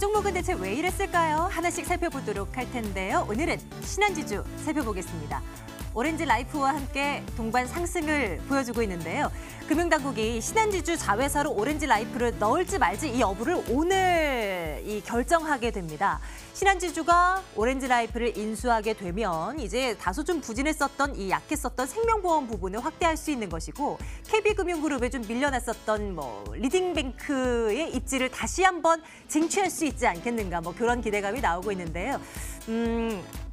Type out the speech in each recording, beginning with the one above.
종목은 대체 왜 이랬을까요? 하나씩 살펴보도록 할 텐데요. 오늘은 신한지주 살펴보겠습니다. 오렌지 라이프와 함께 동반 상승을 보여주고 있는데요. 금융당국이 신한지주 자회사로 오렌지 라이프를 넣을지 말지 이 여부를 오늘 결정하게 됩니다. 신한지주가 오렌지 라이프를 인수하게 되면 이제 다소 좀 부진했었던 약했었던 생명보험 부분을 확대할 수 있는 것이고 KB금융그룹에 좀 밀려났었던 리딩뱅크의 입지를 다시 한번 쟁취할 수 있지 않겠는가 그런 기대감이 나오고 있는데요.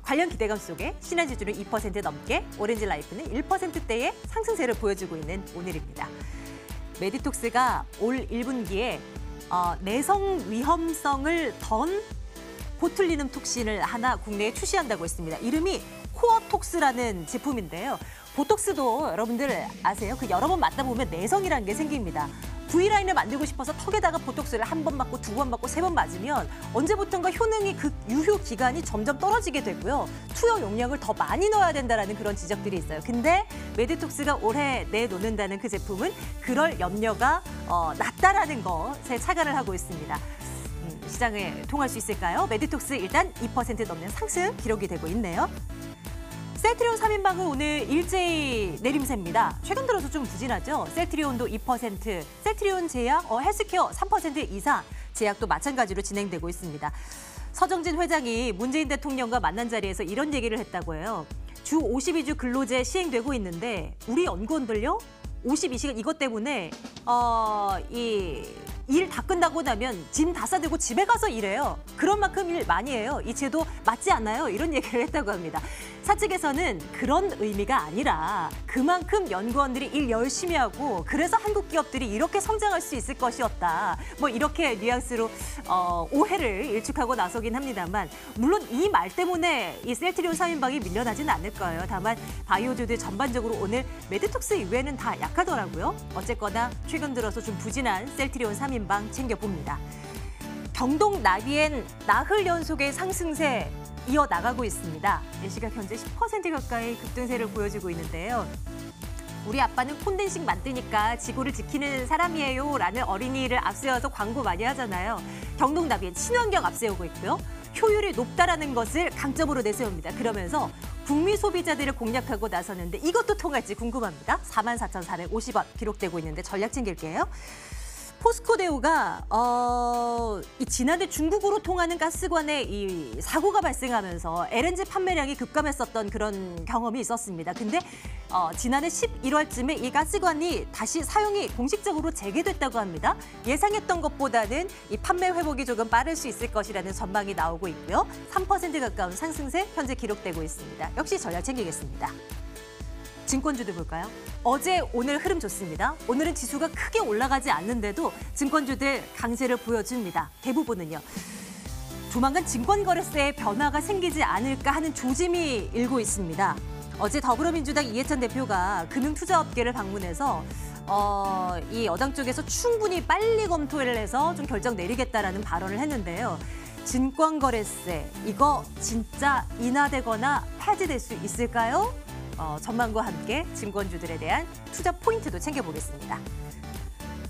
관련 기대감 속에 신한지주는 2% 넘게, 오렌지 라이프는 1%대의 상승세를 보여주고 있는 오늘입니다. 메디톡스가 올 1분기에 내성 위험성을 던 보툴리눔 톡신을 하나 국내에 출시한다고 했습니다. 이름이 코어톡스라는 제품인데요. 보톡스도 여러분들 아세요? 여러 번 맞다 보면 내성이라는 게 생깁니다. V라인을 만들고 싶어서 턱에다가 보톡스를 한 번 맞고 두 번 맞고 세 번 맞으면 언제부턴가 효능이 유효 기간이 점점 떨어지게 되고요. 투여 용량을 더 많이 넣어야 된다는 그런 지적들이 있어요. 근데 메디톡스가 올해 내놓는다는 그 제품은 그럴 염려가 낮다라는 것에 착안을 하고 있습니다. 시장에 통할 수 있을까요? 메디톡스 일단 2% 넘는 상승 기록이 되고 있네요. 셀트리온 3인방은 오늘 일제히 내림세입니다. 최근 들어서 좀 부진하죠. 셀트리온도 2%, 셀트리온 제약, 헬스케어 3% 이상, 제약도 마찬가지로 진행되고 있습니다. 서정진 회장이 문재인 대통령과 만난 자리에서 이런 얘기를 했다고 해요. 주 52주 근로제 시행되고 있는데 우리 연구원들요? 52시간 이것 때문에 일 다 끝나고 나면 짐 다 싸들고 집에 가서 일해요. 그런 만큼 일 많이 해요. 이 제도 맞지 않아요? 이런 얘기를 했다고 합니다. 사측에서는 그런 의미가 아니라 그만큼 연구원들이 일 열심히 하고 그래서 한국 기업들이 이렇게 성장할 수 있을 것이었다. 이렇게 뉘앙스로 오해를 일축하고 나서긴 합니다만 물론 이 말 때문에 이 셀트리온 3인방이 밀려나지는 않을 거예요. 다만 바이오주들 전반적으로 오늘 메디톡스 이외에는 다 약하더라고요. 어쨌거나 최근 들어서 좀 부진한 셀트리온 3인방 챙겨봅니다. 경동 나비엔 나흘 연속의 상승세 이어나가고 있습니다. 시각 현재 10% 가까이 급등세를 보여주고 있는데요. 우리 아빠는 콘덴식 만드니까 지구를 지키는 사람이에요 라는 어린이를 앞세워서 광고 많이 하잖아요. 경동 나비엔 친환경 앞세우고 있고요. 효율이 높다라는 것을 강점으로 내세웁니다. 그러면서 북미 소비자들을 공략하고 나서는데 이것도 통할지 궁금합니다. 44,450원 기록되고 있는데 전략 챙길게요. 포스코데우가 지난해 중국으로 통하는 가스관에 사고가 발생하면서 LNG 판매량이 급감했었던 그런 경험이 있었습니다. 근데 지난해 11월쯤에 이 가스관이 다시 사용이 공식적으로 재개됐다고 합니다. 예상했던 것보다는 이 판매 회복이 조금 빠를 수 있을 것이라는 전망이 나오고 있고요. 3% 가까운 상승세 현재 기록되고 있습니다. 역시 전략 챙기겠습니다. 증권주도 볼까요? 어제 오늘 흐름 좋습니다. 오늘은 지수가 크게 올라가지 않는데도 증권주들 강세를 보여줍니다. 대부분은요. 조만간 증권거래세에 변화가 생기지 않을까 하는 조짐이 일고 있습니다. 어제 더불어민주당 이해찬 대표가 금융투자업계를 방문해서 이 여당 쪽에서 충분히 빨리 검토를 해서 좀 결정 내리겠다라는 발언을 했는데요. 증권거래세 이거 진짜 인하되거나 폐지될 수 있을까요? 전망과 함께 증권주들에 대한 투자 포인트도 챙겨보겠습니다.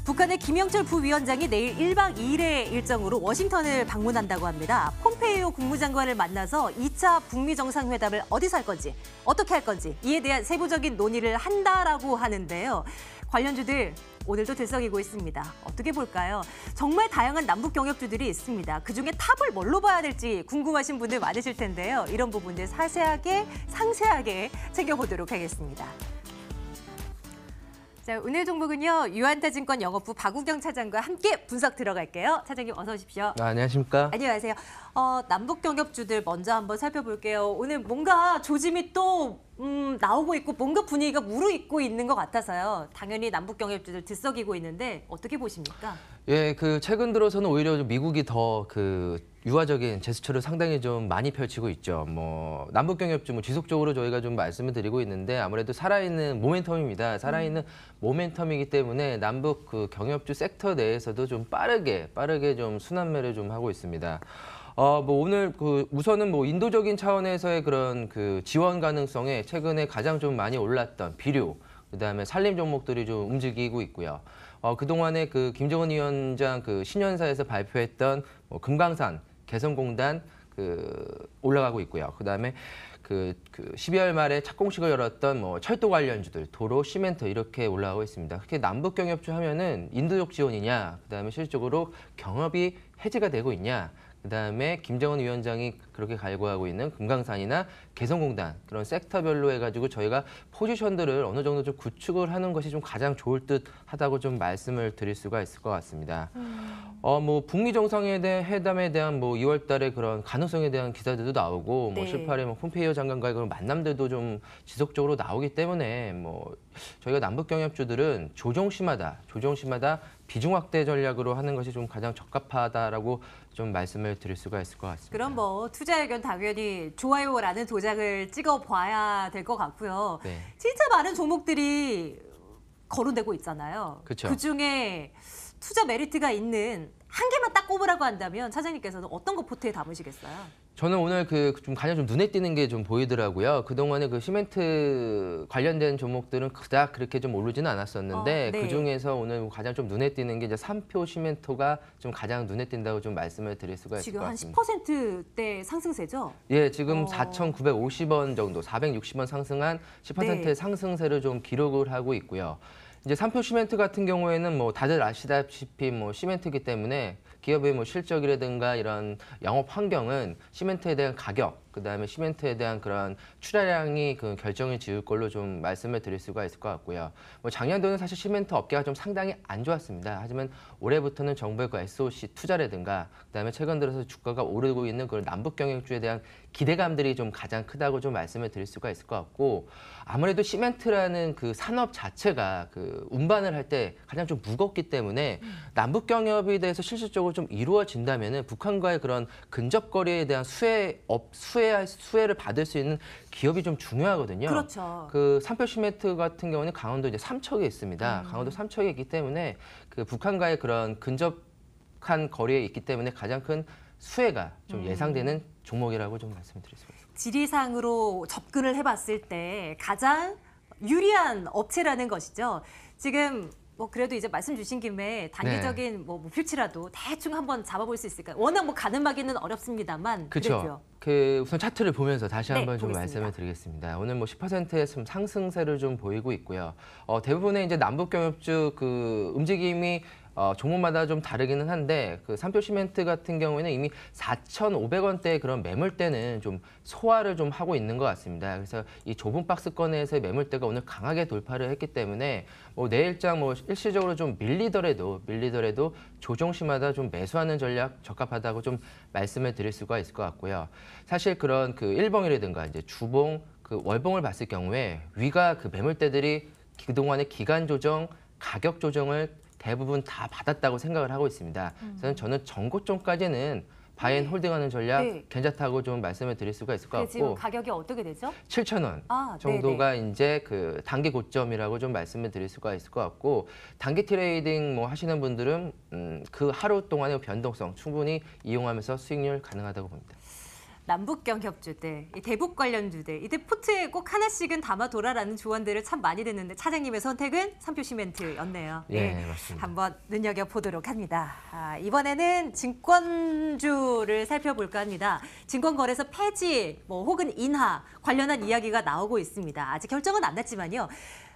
북한의 김영철 부위원장이 내일 1박 2일의 일정으로 워싱턴을 방문한다고 합니다. 폼페이오 국무장관을 만나서 2차 북미 정상회담을 어디서 할 건지, 어떻게 할 건지 이에 대한 세부적인 논의를 한다라고 하는데요. 관련주들 오늘도 들썩이고 있습니다. 어떻게 볼까요? 정말 다양한 남북 경협주들이 있습니다. 그중에 탑을 뭘로 봐야 될지 궁금하신 분들 많으실 텐데요. 이런 부분들 상세하게 챙겨보도록 하겠습니다. 자, 오늘 종목은요. 유한타증권 영업부 박우경 차장과 함께 분석 들어갈게요. 차장님 어서 오십시오. 안녕하십니까? 안녕하세요. 남북 경협주들 먼저 한번 살펴볼게요. 오늘 뭔가 조짐이 또 나오고 있고 뭔가 분위기가 무르익고 있는 것 같아서요. 당연히 남북 경협주들 들썩이고 있는데 어떻게 보십니까? 예, 최근 들어서는 오히려 미국이 더 유화적인 제스처를 상당히 좀 많이 펼치고 있죠. 남북 경협주 지속적으로 저희가 좀 말씀을 드리고 있는데 아무래도 살아있는 모멘텀입니다. 살아있는 모멘텀이기 때문에 남북 경협주 섹터 내에서도 좀 빠르게 좀 순환매를 좀 하고 있습니다. 오늘 우선은 인도적인 차원에서의 그런 지원 가능성에 최근에 가장 좀 많이 올랐던 비료, 그다음에 산림 종목들이 좀 움직이고 있고요. 그동안에 그 김정은 위원장 그 신년사에서 발표했던 뭐 금강산 개성공단 올라가고 있고요. 그다음에 그 12월 말에 착공식을 열었던 뭐 철도 관련주들, 도로, 시멘트 이렇게 올라가고 있습니다. 그렇게 남북 경협주 하면은 인도적 지원이냐, 그다음에 실질적으로 경협이 해제가 되고 있냐, 그다음에 김정은 위원장이 그렇게 갈구하고 있는 금강산이나 개성공단 그런 섹터별로 해가지고 저희가 포지션들을 어느 정도 좀 구축을 하는 것이 좀 가장 좋을 듯하다고 좀 말씀을 드릴 수가 있을 것 같습니다. 뭐 북미 정상회담에 대한 뭐 2월달에 그런 가능성에 대한 기사들도 나오고 뭐 네. 18일 뭐 폼페이오 장관과의 그런 만남들도 좀 지속적으로 나오기 때문에 뭐 저희가 남북 경협주들은 조정시마다 비중 확대 전략으로 하는 것이 좀 가장 적합하다라고 좀 말씀을 드릴 수가 있을 것 같습니다. 그럼 뭐 투자 의견 당연히 좋아요라는 도장을 찍어 봐야 될 것 같고요. 네. 진짜 많은 종목들이 거론되고 있잖아요. 그쵸. 그중에 투자 메리트가 있는 한 개만 딱 꼽으라고 한다면 차장님께서는 어떤 거 포트에 담으시겠어요? 저는 오늘 좀 가장 좀 눈에 띄는 게 좀 보이더라고요. 그동안에 그 시멘트 관련된 종목들은 그닥 그렇게 좀 오르지는 않았었는데 네. 그 중에서 오늘 가장 좀 눈에 띄는 게 이제 삼표 시멘토가 좀 가장 눈에 띈다고 좀 말씀을 드릴 수가 있을 지금 것 한 같습니다. 10%대 상승세죠? 예, 지금 어. 4,950원 정도, 460원 상승한 10%의 네. 상승세를 좀 기록을 하고 있고요. 이제 삼표 시멘트 같은 경우에는 뭐 다들 아시다시피 뭐 시멘트이기 때문에 기업의 뭐 실적이라든가 이런 영업 환경은 시멘트에 대한 가격, 그다음에 시멘트에 대한 그런 출하량이 그 결정을 지을 걸로 좀 말씀을 드릴 수가 있을 것 같고요. 뭐 작년도는 사실 시멘트 업계가 좀 상당히 안 좋았습니다. 하지만 올해부터는 정부의 그 SOC 투자라든가 그다음에 최근 들어서 주가가 오르고 있는 그런 남북 경협주에 대한 기대감들이 좀 가장 크다고 좀 말씀을 드릴 수가 있을 것 같고, 아무래도 시멘트라는 그 산업 자체가 그 운반을 할 때 가장 좀 무겁기 때문에 남북 경협에 대해서 실질적으로 좀 이루어진다면은 북한과의 그런 근접거리에 대한 수혜를 받을 수 있는 기업이 좀 중요하거든요. 그렇죠. 그 삼표 시멘트 같은 경우는 강원도 이제 삼척에 있습니다. 강원도 삼척에 있기 때문에 그 북한과의 그런 근접한 거리에 있기 때문에 가장 큰 수혜가 좀 예상되는 종목이라고 좀 말씀드릴 수가 있습니다. 지리상으로 접근을 해봤을 때 가장 유리한 업체라는 것이죠. 지금 뭐 그래도 이제 말씀 주신 김에 단기적인 뭐 목표치라도 대충 한번 잡아볼 수 있을까요? 워낙 뭐 가늠하기는 어렵습니다만 그래도요. 그렇죠. 그 우선 차트를 보면서 다시 네, 한번 좀 보겠습니다. 말씀을 드리겠습니다. 오늘 뭐 10%의 상승세를 좀 보이고 있고요. 대부분의 이제 남북 경협주 그 움직임이 종목마다 좀 다르기는 한데 그 삼표 시멘트 같은 경우에는 이미 4,500원대의 그런 매물대는 좀 소화를 좀 하고 있는 것 같습니다. 그래서 이 좁은 박스권에서의 매물대가 오늘 강하게 돌파를 했기 때문에 뭐 내일장 뭐 일시적으로 좀 밀리더라도 조정시마다 좀 매수하는 전략 적합하다고 좀 말씀을 드릴 수가 있을 것 같고요. 사실 그런 그 일봉이라든가 이제 주봉, 그 월봉을 봤을 경우에 위가 그 매물대들이 그동안의 기간 조정, 가격 조정을 대부분 다 받았다고 생각을 하고 있습니다. 그래서 저는 전고점까지는 바이앤 홀딩하는 전략 네. 괜찮다고 좀 말씀을 드릴 수가 있을 것 근데 지금 같고, 가격이 어떻게 되죠? 7,000원 정도가 이제 그 단기 고점이라고 좀 말씀을 드릴 수가 있을 것 같고, 단기 트레이딩 뭐 하시는 분들은 그 하루 동안의 변동성 충분히 이용하면서 수익률 가능하다고 봅니다. 남북 경협주들, 이 대북 관련주들, 이때 포트에 꼭 하나씩은 담아둬라라는 조언들을 참 많이 듣는데 차장님의 선택은 삼표 시멘트였네요. 예, 맞습니다. 한번 눈여겨보도록 합니다. 이번에는 증권주를 살펴볼까 합니다. 증권거래소 폐지 뭐 혹은 인하 관련한 이야기가 나오고 있습니다. 아직 결정은 안 났지만요.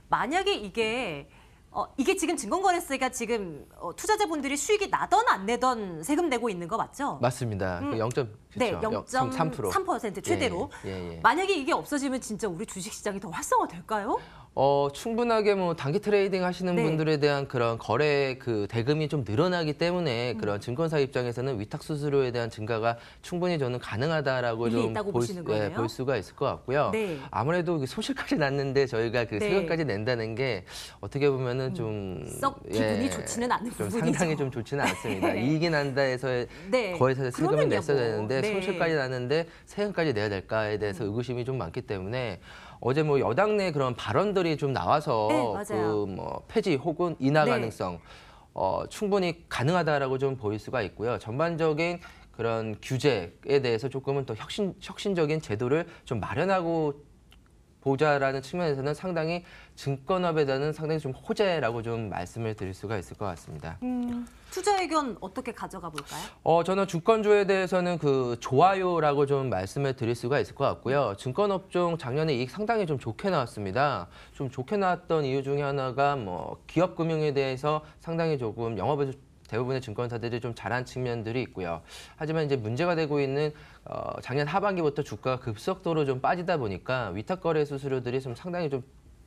만약에 이게 지금 증권거래세가 지금 투자자분들이 수익이 나던 안 내던 세금 내고 있는 거 맞죠? 맞습니다. 그 0. 네, 그렇죠. 0.3% 최대로. 예. 만약에 이게 없어지면 진짜 우리 주식시장이 더 활성화될까요? 충분하게 뭐 단기 트레이딩 하시는 네. 분들에 대한 그런 거래 그 대금이 좀 늘어나기 때문에 그런 증권사 입장에서는 위탁 수수료에 대한 증가가 충분히 저는 가능하다라고 일리 좀 있다고 보시는 거네요? 볼 수가 있을 것 같고요. 네. 아무래도 소실까지 났는데 저희가 그 네. 세금까지 낸다는 게 어떻게 보면은 좀 썩 기분이 좋지는 않은 좀 부분이죠. 상당히 좀 좋지는 않습니다. 네. 이익이 난다 해서 네. 거래소에 세금을 그러면요, 냈어야 뭐. 되는데 네. 손실까지 났는데 세금까지 내야 될까에 대해서 의구심이 좀 많기 때문에 어제 뭐 여당 내 그런 발언들이 좀 나와서 네, 맞아요. 그 뭐 폐지 혹은 인하 네. 가능성 충분히 가능하다라고 좀 보일 수가 있고요. 전반적인 그런 규제에 대해서 조금은 더 혁신적인 제도를 좀 마련하고 보자라는 측면에서는 상당히 증권업에 대한 상당히 좀 호재라고 좀 말씀을 드릴 수가 있을 것 같습니다. 투자 의견 어떻게 가져가 볼까요? 저는 증권주에 대해서는 그 좋아요라고 좀 말씀을 드릴 수가 있을 것 같고요. 증권업종 작년에 이익 상당히 좀 좋게 나왔습니다. 좀 좋게 나왔던 이유 중에 하나가 뭐 기업 금융에 대해서 상당히 조금 영업에서 대부분의 증권사들이 좀 잘한 측면들이 있고요. 하지만 이제 문제가 되고 있는 작년 하반기부터 주가가 급속도로 좀 빠지다 보니까 위탁거래 수수료들이 좀 상당히 좀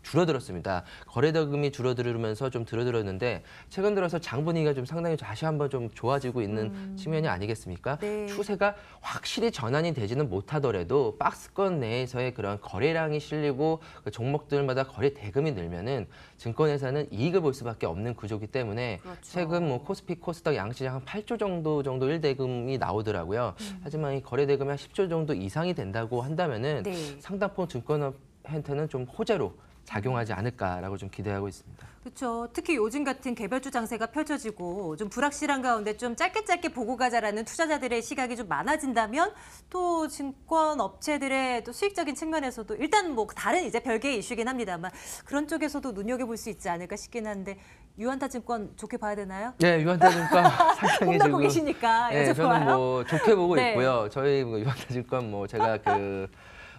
줄어들었습니다. 거래대금이 줄어들면서 좀 줄어들었는데 최근 들어서 장분위기가 좀 상당히 다시 한번 좀 좋아지고 있는 측면이 아니겠습니까? 네. 추세가 확실히 전환이 되지는 못하더라도 박스권 내에서의 그런 거래량이 실리고 그 종목들마다 거래 대금이 늘면은 증권회사는 이익을 볼 수밖에 없는 구조이기 때문에 그렇죠. 최근 뭐 코스피, 코스닥 양시장 한 8조 정도 1대금이 나오더라고요. 하지만 이 거래 대금이 한 10조 정도 이상이 된다고 한다면은 네. 상당폭 증권업한테는 좀 호재로 작용하지 않을까라고 좀 기대하고 있습니다. 그렇죠. 특히 요즘 같은 개별주 장세가 펼쳐지고 좀 불확실한 가운데 좀 짧게 보고 가자라는 투자자들의 시각이 좀 많아진다면 또 증권 업체들의 또 수익적인 측면에서도 일단 뭐 다른 이제 별개의 이슈긴 합니다만 그런 쪽에서도 눈여겨볼 수 있지 않을까 싶긴 한데 유한타증권 좋게 봐야 되나요? 네, 유한타증권 상당히 혼나고 지금 계시니까 네, 저는 여쭤봐요. 뭐 좋게 보고 네. 있고요. 저희 뭐 유한타증권 뭐 제가 그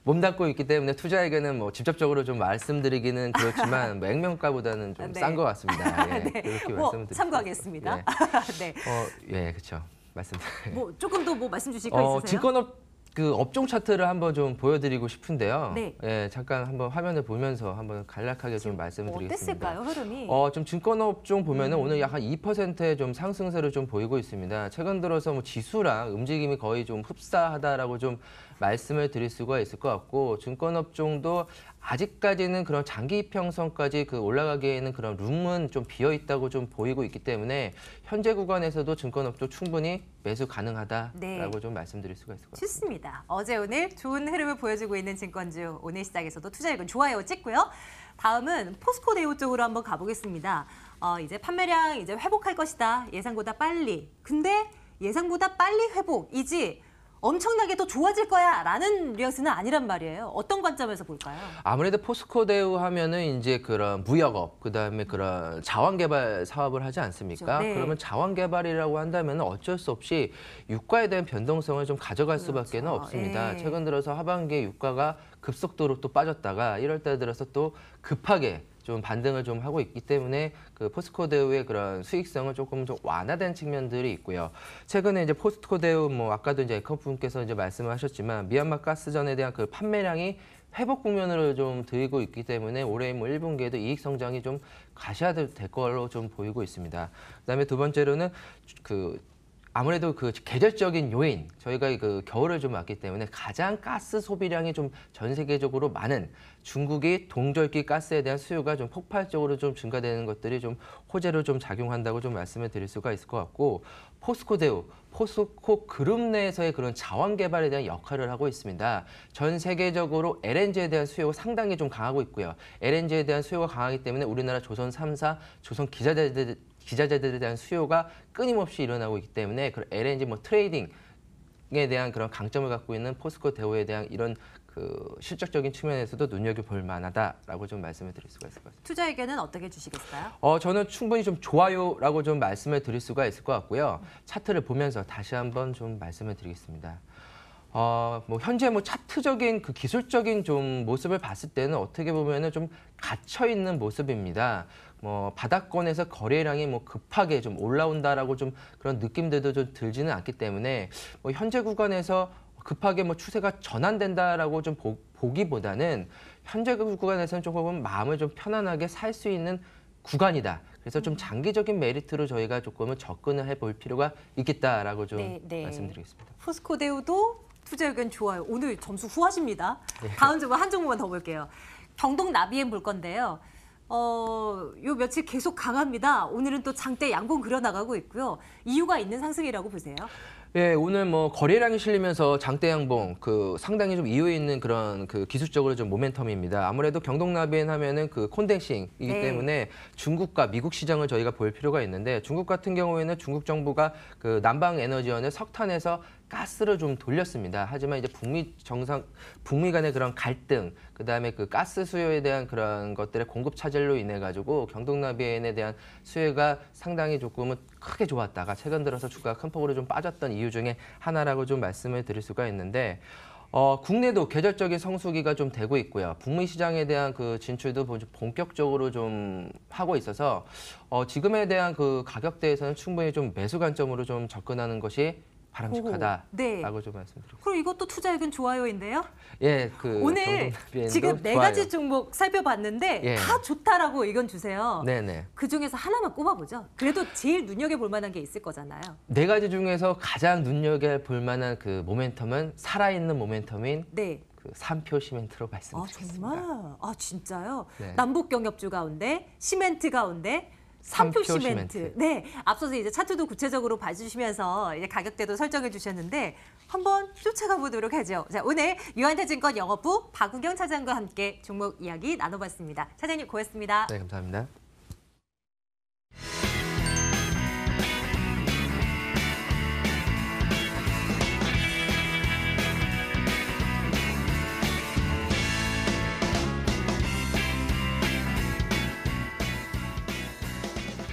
몸담고 있기 때문에 투자에게는 뭐 직접적으로 좀 말씀드리기는 그렇지만 뭐 액면가보다는 좀 네. 싼 것 같습니다. 예, 네. 그렇게 뭐 말씀을 드리고 참고하겠습니다. 예. 네. 예, 그렇죠. 말씀드려요. 뭐 조금 더 뭐 말씀 주실 거 있으세요? 증권업 그 업종 차트를 한번 좀 보여드리고 싶은데요. 네. 예, 잠깐 한번 화면을 보면서 한번 간략하게 좀 말씀을 드리겠습니다. 어땠을까요, 흐름이? 좀 증권업종 보면은 오늘 약 한 2%의 좀 상승세를 좀 보이고 있습니다. 최근 들어서 뭐 지수랑 움직임이 거의 좀 흡사하다라고 좀 말씀을 드릴 수가 있을 것 같고 증권업종도 아직까지는 그런 장기 이평선까지 그 올라가기에는 그런 룸은 좀 비어 있다고 좀 보이고 있기 때문에 현재 구간에서도 증권업종 충분히 매수 가능하다라고 네. 좀 말씀드릴 수가 있을 것 같습니다. 좋습니다. 어제 오늘 좋은 흐름을 보여주고 있는 증권주 오늘 시장에서도 투자액은 좋아요 찍고요. 다음은 포스코데오 쪽으로 한번 가보겠습니다. 이제 판매량 이제 회복할 것이다. 예상보다 빨리. 근데 예상보다 빨리 회복이지 엄청나게 더 좋아질 거야 라는 뉘앙스는 아니란 말이에요. 어떤 관점에서 볼까요? 아무래도 포스코데우 하면은 이제 그런 무역업, 그다음에 그런 자원개발 사업을 하지 않습니까? 그렇죠. 네. 그러면 자원개발이라고 한다면 어쩔 수 없이 유가에 대한 변동성을 좀 가져갈 수밖에 그렇죠. 없습니다. 예. 최근 들어서 하반기에 유가가 급속도로 또 빠졌다가 1월 달 들어서 또 급하게 좀 반등을 좀 하고 있기 때문에 그 포스코데우의 그런 수익성은 조금 좀 완화된 측면들이 있고요. 최근에 이제 포스코데우 뭐 아까도 이제 앵커분께서 이제 말씀을 하셨지만 미얀마 가스전에 대한 그 판매량이 회복 국면으로 좀 들고 있기 때문에 올해 뭐 1분기에도 이익 성장이 좀 가셔야 될 걸로 좀 보이고 있습니다. 그다음에 두 번째로는 아무래도 그 계절적인 요인, 저희가 그 겨울을 좀 맞기 때문에 가장 가스 소비량이 좀 전 세계적으로 많은 중국이 동절기 가스에 대한 수요가 좀 폭발적으로 좀 증가되는 것들이 좀 호재로 좀 작용한다고 좀 말씀을 드릴 수가 있을 것 같고 포스코데우, 포스코 그룹 내에서의 그런 자원 개발에 대한 역할을 하고 있습니다. 전 세계적으로 LNG에 대한 수요가 상당히 좀 강하고 있고요. LNG에 대한 수요가 강하기 때문에 우리나라 조선 3사, 조선 기자재들에 대한 수요가 끊임없이 일어나고 있기 때문에 그 LNG 뭐 트레이딩에 대한 그런 강점을 갖고 있는 포스코데우에 대한 이런 그 실적적인 측면에서도 눈여겨볼 만하다라고 좀 말씀을 드릴 수가 있을 것 같습니다. 투자 의견은 어떻게 주시겠어요? 저는 충분히 좀 좋아요라고 좀 말씀을 드릴 수가 있을 것 같고요. 차트를 보면서 다시 한번 좀 말씀을 드리겠습니다. 뭐 현재 뭐 차트적인 그 기술적인 좀 모습을 봤을 때는 어떻게 보면은 좀 갇혀 있는 모습입니다. 뭐 바닥권에서 거래량이 뭐 급하게 좀 올라온다라고 좀 그런 느낌들도 좀 들지는 않기 때문에 뭐 현재 구간에서 급하게 뭐 추세가 전환된다라고 좀 보기보다는 현재 구간에서는 조금 마음을 좀 편안하게 살 수 있는 구간이다. 그래서 좀 장기적인 메리트로 저희가 조금은 접근을 해볼 필요가 있겠다라고 좀 네. 말씀드리겠습니다. 포스코데우도 투자 의견 좋아요. 오늘 점수 후하십니다. 네. 다음 주만 한 종목만 더 볼게요. 경동 나비엠 볼 건데요. 요 며칠 계속 강합니다. 오늘은 또 장대 양봉 그려나가고 있고요. 이유가 있는 상승이라고 보세요? 예, 오늘 뭐 거래량이 실리면서 장대 양봉 그 상당히 좀 이유 있는 그런 그 기술적으로 좀 모멘텀입니다. 아무래도 경동나비엔 하면은 그 콘덴싱이기 네. 때문에 중국과 미국 시장을 저희가 볼 필요가 있는데 중국 같은 경우에는 중국 정부가 그 난방 에너지원을 석탄에서 가스로 좀 돌렸습니다. 하지만 이제 북미 간의 그런 갈등, 그다음에 그 가스 수요에 대한 그런 것들의 공급 차질로 인해 가지고 경동나비엔에 대한 수요가 상당히 조금은 크게 좋았다가 최근 들어서 주가가 큰 폭으로 좀 빠졌던 이유 중에 하나라고 좀 말씀을 드릴 수가 있는데 국내도 계절적인 성수기가 좀 되고 있고요. 북미 시장에 대한 그 진출도 본격적으로 좀 하고 있어서 지금에 대한 그 가격대에서는 충분히 좀 매수 관점으로 좀 접근하는 것이 바람직하다라고 네. 좀 말씀드리고. 그럼 이것도 투자액은 좋아요인데요? 예, 그 오늘 경동나비엔도 지금 네 좋아요. 가지 종목 살펴봤는데 예. 다 좋다라고 의견 주세요. 네네. 그 중에서 하나만 꼽아보죠. 그래도 제일 눈여겨볼 만한 게 있을 거잖아요. 네 가지 중에서 가장 눈여겨볼 만한 그 모멘텀은 살아있는 모멘텀인 네. 그 삼표 시멘트로 아 말씀드리겠습니다. 정말? 아 진짜요? 네. 남북 경협주 가운데 시멘트 가운데 삼표 삼표 시멘트. 시멘트. 네, 앞서서 이제 차트도 구체적으로 봐주시면서 이제 가격대도 설정해 주셨는데 한번 쫓아가 보도록 하죠. 자, 오늘 유한타증권 영업부 박우경 차장과 함께 종목 이야기 나눠봤습니다. 차장님 고맙습니다. 네, 감사합니다.